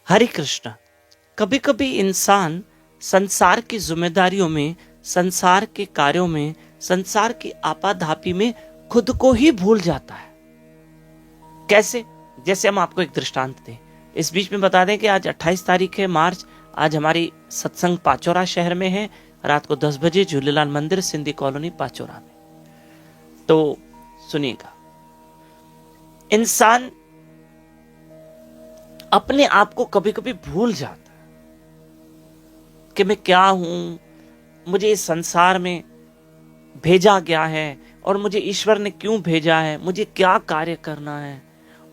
हरे कृष्ण। कभी कभी इंसान संसार की जिम्मेदारियों में, संसार के कार्यों में, संसार की आपाधापी में खुद को ही भूल जाता है। कैसे? जैसे हम आपको एक दृष्टांत दें। इस बीच में बता दें कि आज 28 तारीख है मार्च। आज हमारी सत्संग पाचोरा शहर में है, रात को 10 बजे झूलेलाल मंदिर, सिंधी कॉलोनी, पाचोरा में। तो सुनिएगा, इंसान अपने आप को कभी कभी भूल जाता है कि मैं क्या हूं, मुझे इस संसार में भेजा गया है और मुझे ईश्वर ने क्यों भेजा है, मुझे क्या कार्य करना है,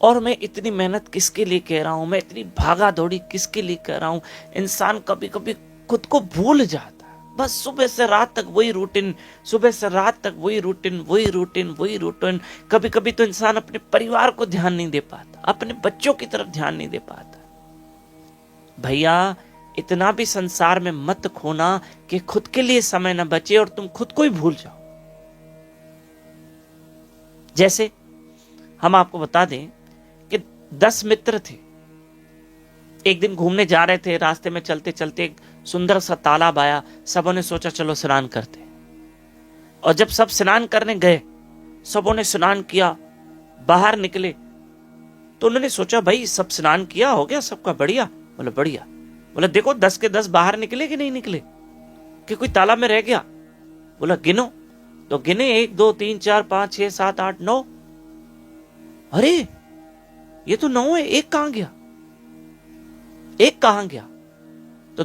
और मैं इतनी मेहनत किसके लिए कर रहा हूं, मैं इतनी भागा दौड़ी किसके लिए कर रहा हूं। इंसान कभी कभी खुद को भूल जाता है। बस सुबह से रात तक वही रूटीन, सुबह से रात तक वही रूटीन, वही रूटीन, वही रूटीन। कभी कभी तो इंसान अपने परिवार को ध्यान नहीं दे पाता, अपने बच्चों की तरफ ध्यान नहीं दे पाता। भैया, इतना भी संसार में मत खोना कि खुद के लिए समय न बचे और तुम खुद को ही भूल जाओ। जैसे हम आपको बता दें कि 10 मित्र थे, एक दिन घूमने जा रहे थे। रास्ते में चलते चलते एक सुंदर सा तालाब आया। सबों ने सोचा चलो स्नान करते। और जब सब स्नान करने गए, सबों ने स्नान किया, बाहर निकले तो उन्होंने सोचा भाई सब स्नान किया, हो गया सबका, बढ़िया। बोले बढ़िया। बोला देखो 10 के 10 बाहर निकले कि नहीं निकले, कि कोई तालाब में रह गया। बोला गिनो। तो गिने, 1 2 3 4 5 6 7 8 9। अरे ये तो 9 है, एक कहां गया, एक कहां गया। तो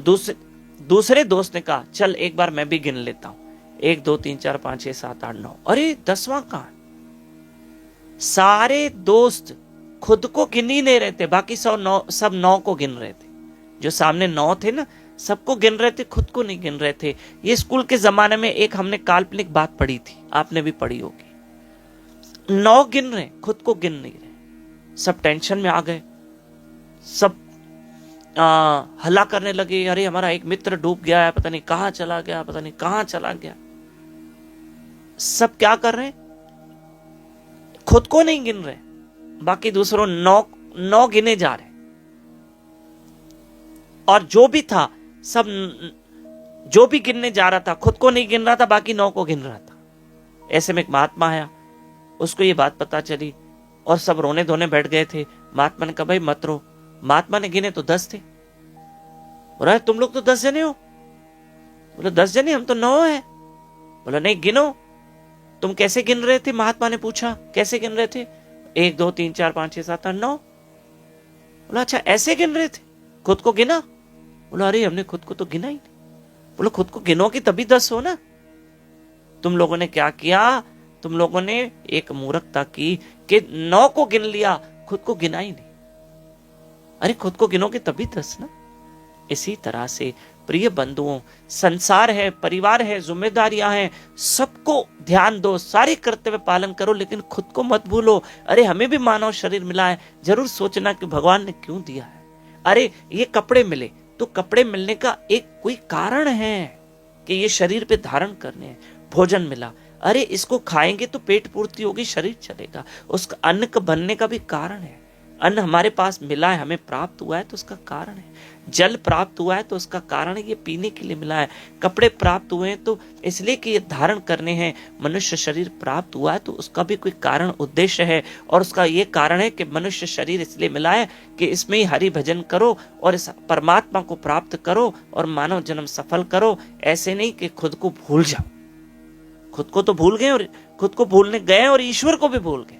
दूसरे दोस्त ने कहा चल एक बार मैं भी गिन लेता हूं, 1 2 3 4 5 6 7 8 9। अरे 10वां कहां? सारे दोस्त खुद को गिन ही नहीं रहे थे, बाकी सब 9 को गिन रहे थे। जो सामने 9 थे ना, सबको गिन रहे थे, खुद को नहीं गिन रहे थे। ये स्कूल के जमाने में एक हमने काल्पनिक बात पढ़ी थी, आपने भी पढ़ी होगी। 9 गिन रहे, खुद को गिन नहीं रहे। सब टेंशन में आ गए, सब हल्ला करने लगे, अरे हमारा एक मित्र डूब गया है, पता नहीं कहां चला गया, पता नहीं कहां चला गया। सब क्या कर रहे हैं? खुद को नहीं गिन रहे, बाकी दूसरों 9 गिने जा रहे। और जो भी था, सब जो भी गिनने जा रहा था खुद को नहीं गिन रहा था, बाकी 9 को गिन रहा था। ऐसे में एक महात्मा आया, उसको ये बात पता चली और सब रोने धोने बैठ गए थे। महात्मा ने कहा भाई मत रो। महात्मा ने गिने तो 10 थे। बोला तुम लोग तो 10 जने हो। बोला 10 जने, हम तो 9 है। बोला नहीं गिनो। तुम कैसे गिन रहे थे? महात्मा ने पूछा कैसे गिन रहे थे? 1 2 3 4 5 6 7 8 9। बोला अच्छा ऐसे गिन रहे थे, खुद को गिना? बोला अरे हमने खुद को तो गिना ही नहीं। बोला खुद को गिनोगे तभी 10 हो ना। तुम लोगों ने क्या किया? तुम लोगों ने एक मूर्खता की कि 9 को गिन लिया, खुद को गिना ही नहीं। अरे खुद को गिनोगे तभी 10 ना। इसी तरह से प्रिय बंधुओं, संसार है, परिवार है, जिम्मेदारियां हैं, सबको ध्यान दो, सारे कर्तव्य पालन करो, लेकिन खुद को मत भूलो। अरे हमें भी मानव शरीर मिला है, जरूर सोचना कि भगवान ने क्यों दिया है। अरे ये कपड़े मिले तो कपड़े मिलने का एक कोई कारण है कि ये शरीर पे धारण करने हैं। भोजन मिला, अरे इसको खाएंगे तो पेट पूर्ति होगी, शरीर चलेगा। उसका अन्न का बनने का भी कारण है। अन्न हमारे पास मिला है, हमें प्राप्त हुआ है तो उसका कारण है। जल प्राप्त हुआ है तो उसका कारण है, ये पीने के लिए मिला है। कपड़े प्राप्त हुए हैं तो इसलिए कि ये धारण करने हैं। मनुष्य शरीर प्राप्त हुआ है तो उसका भी कोई कारण उद्देश्य है, और उसका ये कारण है कि मनुष्य शरीर इसलिए मिला है कि इसमें ही हरि भजन करो और इस परमात्मा को प्राप्त करो और मानव जन्म सफल करो। ऐसे नहीं कि खुद को भूल जाओ। खुद को तो भूल गए, और खुद को भूलने गए और ईश्वर को भी भूल गए।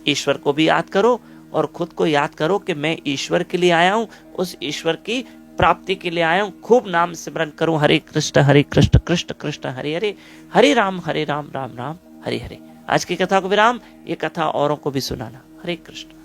ईश्वर को भी याद करो और खुद को याद करो कि मैं ईश्वर के लिए आया हूं, उस ईश्वर की प्राप्ति के लिए आया हूं। खूब नाम सिमरन करूं, हरे कृष्ण कृष्ण कृष्ण हरे हरे, हरे राम राम राम हरे हरे। आज की कथा को विराम, ये कथा औरों को भी सुनाना। हरे कृष्ण।